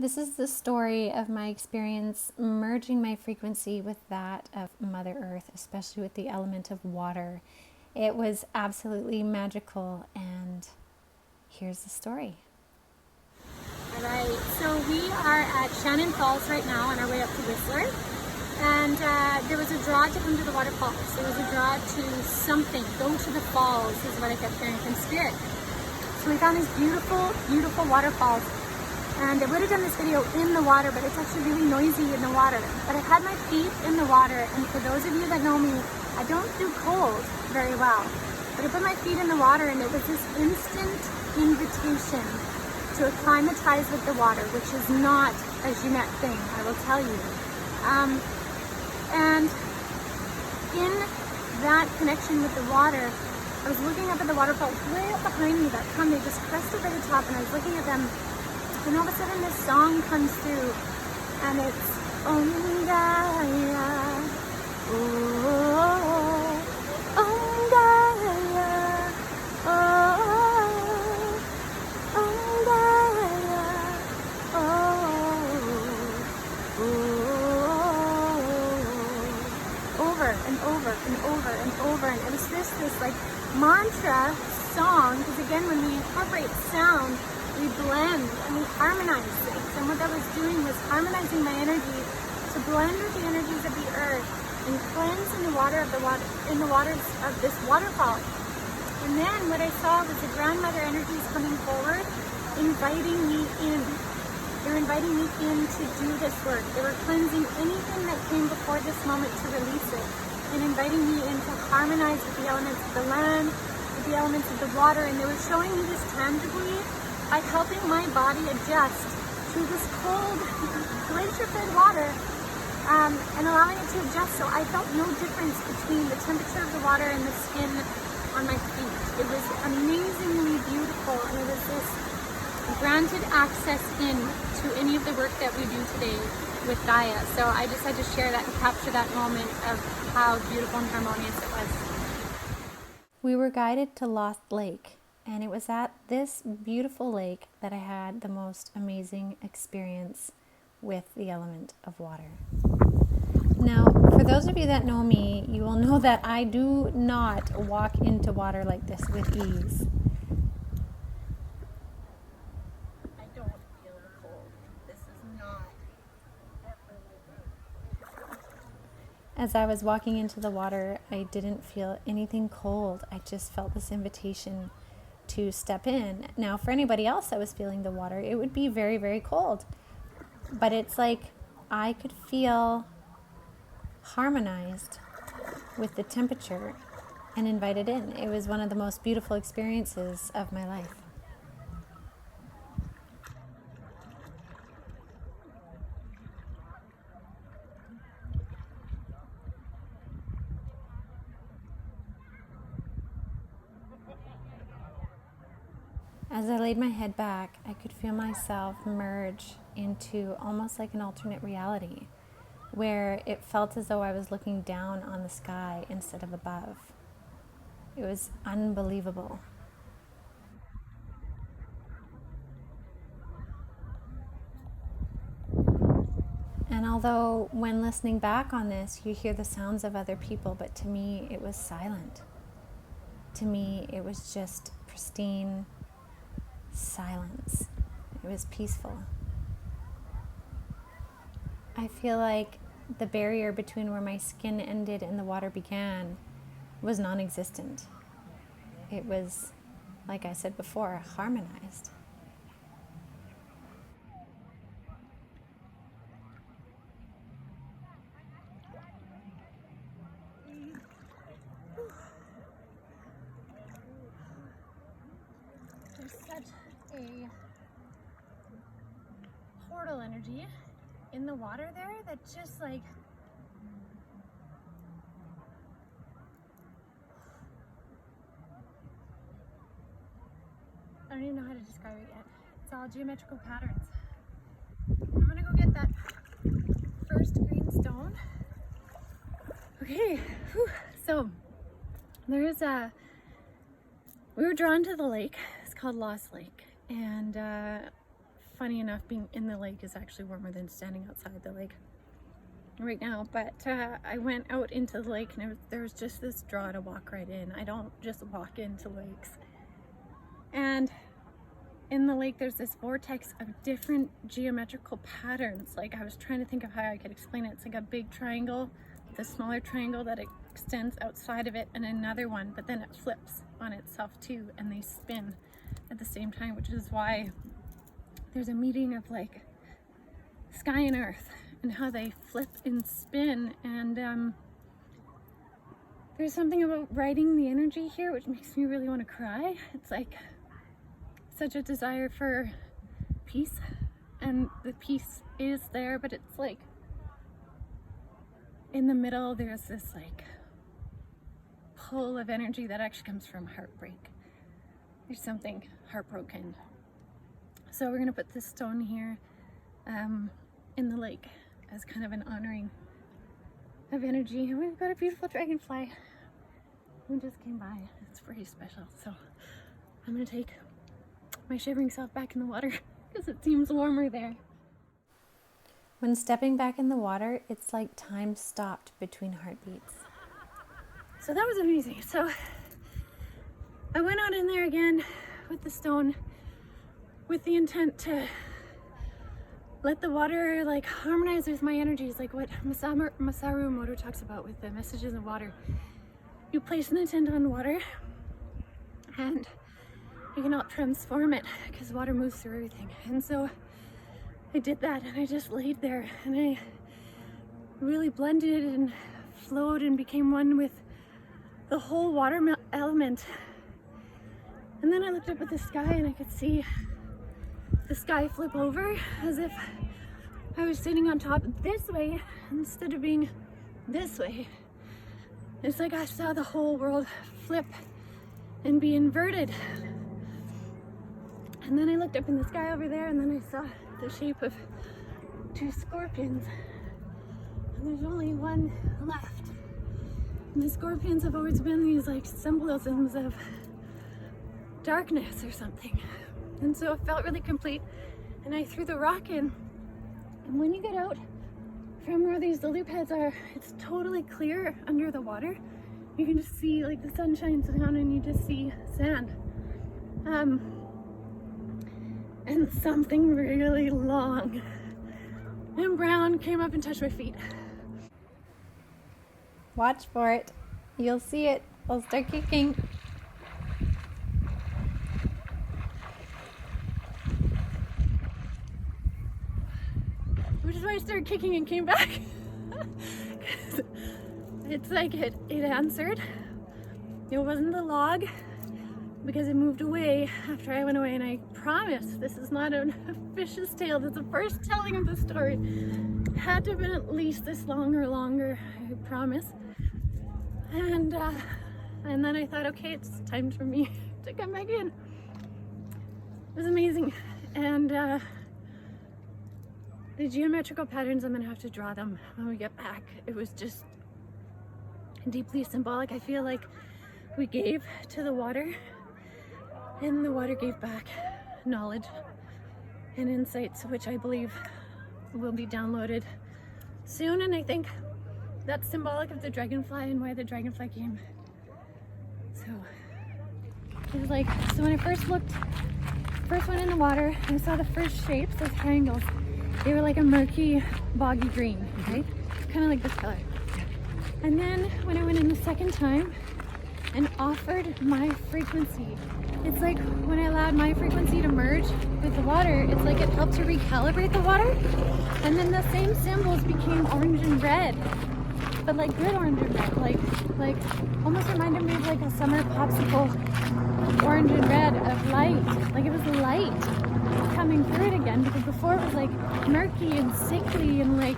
This is the story of my experience merging my frequency with that of Mother Earth, especially with the element of water. It was absolutely magical, and here's the story. All right, so we are at Shannon Falls right now on our way up to Whistler, and there was a draw to come to the waterfalls. There was a draw to something, go to the falls is what I kept hearing from Spirit. So we found these beautiful, beautiful waterfalls. And I would have done this video in the water, but it's actually really noisy in the water. But I had my feet in the water, and for those of you that know me, I don't do cold very well. But I put my feet in the water, and it was this instant invitation to acclimatize with the water, which is not a Ginette thing, I will tell you. And in that connection with the water, I was looking up at the waterfall way up behind me that come, they just crested over the top, and I was looking at them. And all of a sudden this song comes through, and it's Om Gaia, oh, Om Gaia, oh, Om Gaia, oh, over and over and over and over. And it was this like mantra song, because again, when we incorporate sound, we blend and we harmonize things. And what that was doing was harmonizing my energy to blend with the energies of the earth and cleanse in the waters of this waterfall. And then what I saw was the grandmother energies coming forward, inviting me in. They're inviting me in to do this work. They were cleansing anything that came before this moment to release it, and inviting me in to harmonize with the elements of the land, with the elements of the water. And they were showing me this tangibly by helping my body adjust to this cold, glacier-fed water, and allowing it to adjust. So I felt no difference between the temperature of the water and the skin on my feet. It was amazingly beautiful, and it was this granted access in to any of the work that we do today with Gaia. So I just had to share that and capture that moment of how beautiful and harmonious it was. We were guided to Lost Lake, and it was at this beautiful lake that I had the most amazing experience with the element of water. Now, for those of you that know me, you will know that I do not walk into water like this with ease. I don't feel the cold. This is not As I was walking into the water, I didn't feel anything cold. I just felt this invitation to step in. Now, for anybody else that was feeling the water, it would be very, very cold. But it's like I could feel harmonized with the temperature and invited in. It was one of the most beautiful experiences of my life. As I laid my head back, I could feel myself merge into almost like an alternate reality, where it felt as though I was looking down on the sky instead of above. It was unbelievable. And although when listening back on this, you hear the sounds of other people, but to me, it was silent. To me, it was just pristine silence. It was peaceful. I feel like the barrier between where my skin ended and the water began was non-existent. It was, like I said before, harmonized. There's such a portal energy in the water there that just like I don't even know how to describe it yet. It's all geometrical patterns. I'm gonna go get that first green stone. Okay, so there's we were drawn to the lake. It's called Lost Lake, and funny enough, being in the lake is actually warmer than standing outside the lake right now. But I went out into the lake, and there was just this draw to walk right in. I don't just walk into lakes. And in the lake, there's this vortex of different geometrical patterns. Like, I was trying to think of how I could explain it. It's like a big triangle with a smaller triangle that extends outside of it, and another one, but then it flips on itself too, and they spin at the same time, which is why there's a meeting of like sky and earth and how they flip and spin. And there's something about writing the energy here which makes me really want to cry. It's like such a desire for peace, and the peace is there, but it's like in the middle there's this like pull of energy that actually comes from heartbreak. There's something heartbroken. So we're gonna put this stone here in the lake as kind of an honoring of energy. And we've got a beautiful dragonfly who just came by. It's pretty special. So I'm gonna take my shivering self back in the water because it seems warmer there. When stepping back in the water, it's like time stopped between heartbeats. So that was amazing. So I went out in there again with the stone with the intent to let the water like harmonize with my energies, like what Masaru Emoto talks about with the messages of water. You place an intent on water and you can help transform it because water moves through everything. And so I did that, and I just laid there and I really blended and flowed and became one with the whole water element. And then I looked up at the sky and I could see the sky flip over as if I was sitting on top this way instead of being this way. It's like I saw the whole world flip and be inverted. And then I looked up in the sky over there, and then I saw the shape of two scorpions. And there's only one left. And the scorpions have always been these like symbolisms of darkness or something. And so it felt really complete. And I threw the rock in. And when you get out from where these lily pads are, it's totally clear under the water. You can just see like the sun shines down and you just see sand. And something really long and brown came up and touched my feet. Watch for it. You'll see it. I'll start kicking. Which is why I started kicking and came back. It's like it answered. It wasn't the log because it moved away after I went away, and I promise this is not an officious tale. This is the first telling of the story. It had to have been at least this long or longer, I promise. And then I thought, okay, it's time for me to come back in. It was amazing. And the geometrical patterns, I'm gonna have to draw them when we get back. It was just deeply symbolic. I feel like we gave to the water, and the water gave back knowledge and insights, which I believe will be downloaded soon. And I think that's symbolic of the dragonfly and why the dragonfly came. So it was like, so when I first went in the water, I saw the first shapes, those triangles. They were like a murky, boggy green, right? Kind of like this color. And then when I went in the second time and offered my frequency, it's like when I allowed my frequency to merge with the water, it's like it helped to recalibrate the water. And then the same symbols became orange and red, but like good orange and red, like almost reminded me of like a summer popsicle, orange and red of light. Like it was light coming through it again, because before it was like murky and sickly and like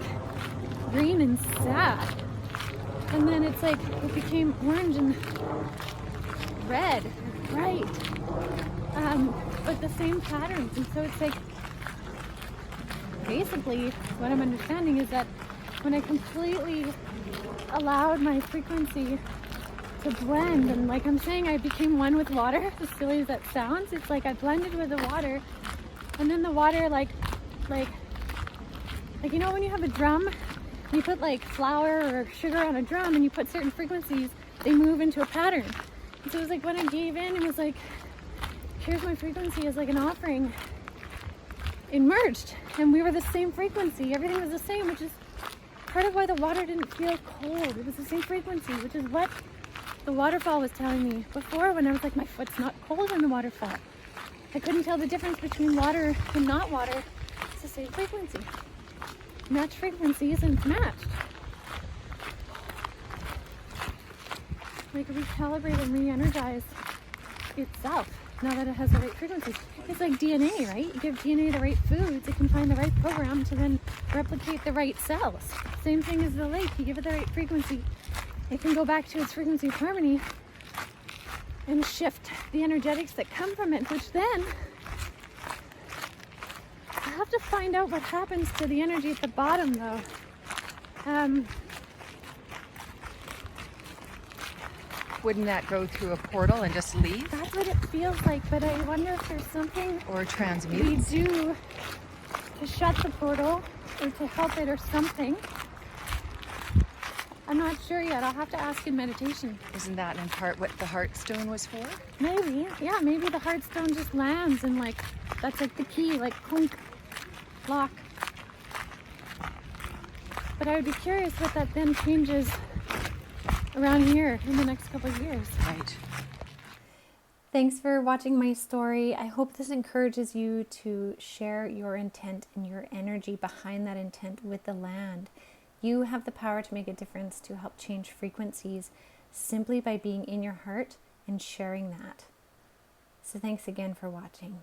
green and sad. And then it's like it became orange and red, bright, but the same patterns. And so it's like basically what I'm understanding is that when I completely allowed my frequency to blend, and like I'm saying, I became one with water, as silly as that sounds. It's like I blended with the water, and then the water like like you know when you have a drum, you put like flour or sugar on a drum and you put certain frequencies, they move into a pattern. And so it was like when I gave in, it was like, here's my frequency as like an offering. It merged and we were the same frequency. Everything was the same, which is part of why the water didn't feel cold. It was the same frequency, which is what the waterfall was telling me before when I was like, my foot's not cold in the waterfall. I couldn't tell the difference between water and not water. It's the same frequency. Matched frequency isn't matched. Like recalibrate and re-energize itself now that it has the right frequency. It's like DNA, right? You give DNA the right foods, it can find the right program to then replicate the right cells. Same thing as the lake. You give it the right frequency, it can go back to its frequency of harmony and shift the energetics that come from it, which then I have to find out what happens to the energy at the bottom though. Wouldn't that go through a portal and just leave? That's what it feels like, but I wonder if there's something Or we transmute? do to shut the portal or to help it or something. I'm not sure yet. I'll have to ask in meditation. Isn't that in part what the Heartstone was for? Maybe, yeah, maybe the Heartstone just lands and like, that's like the key, like clunk, lock. But I would be curious what that then changes around here in the next couple of years. Right. Thanks for watching my story. I hope this encourages you to share your intent and your energy behind that intent with the land. You have the power to make a difference, to help change frequencies simply by being in your heart and sharing that. So thanks again for watching.